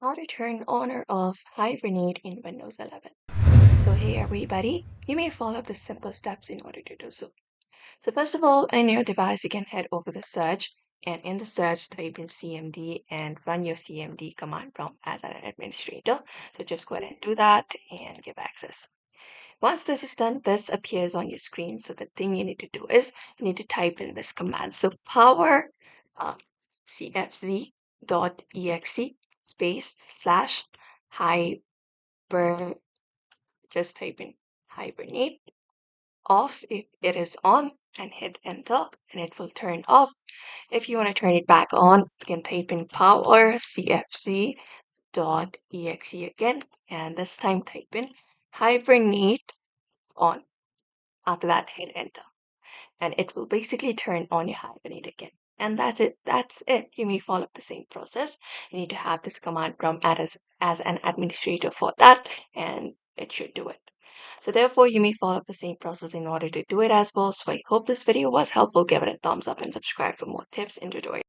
How to turn on or off Hibernate in Windows 11. So hey everybody, you may follow the simple steps in order to do so. So first of all, on your device, you can head over to search and in the search type in CMD and run your CMD command prompt as an administrator. So just go ahead and do that and give access. Once this is done, this appears on your screen. So the thing you need to do is you need to type in this command. So power uh, cfz.exe space slash hiber, just type in hibernate off if it is on and hit enter and it will turn off. If you want to turn it back on, you can type in power cfz.exe again and this time type in hibernate on. After that, hit enter and it will basically turn on your Hibernate again. And that's it. That's it. You may follow the same process. You need to have this command prompt as an administrator for that, and it should do it. So therefore, you may follow the same process in order to do it as well. So I hope this video was helpful. Give it a thumbs up and subscribe for more tips and tutorials.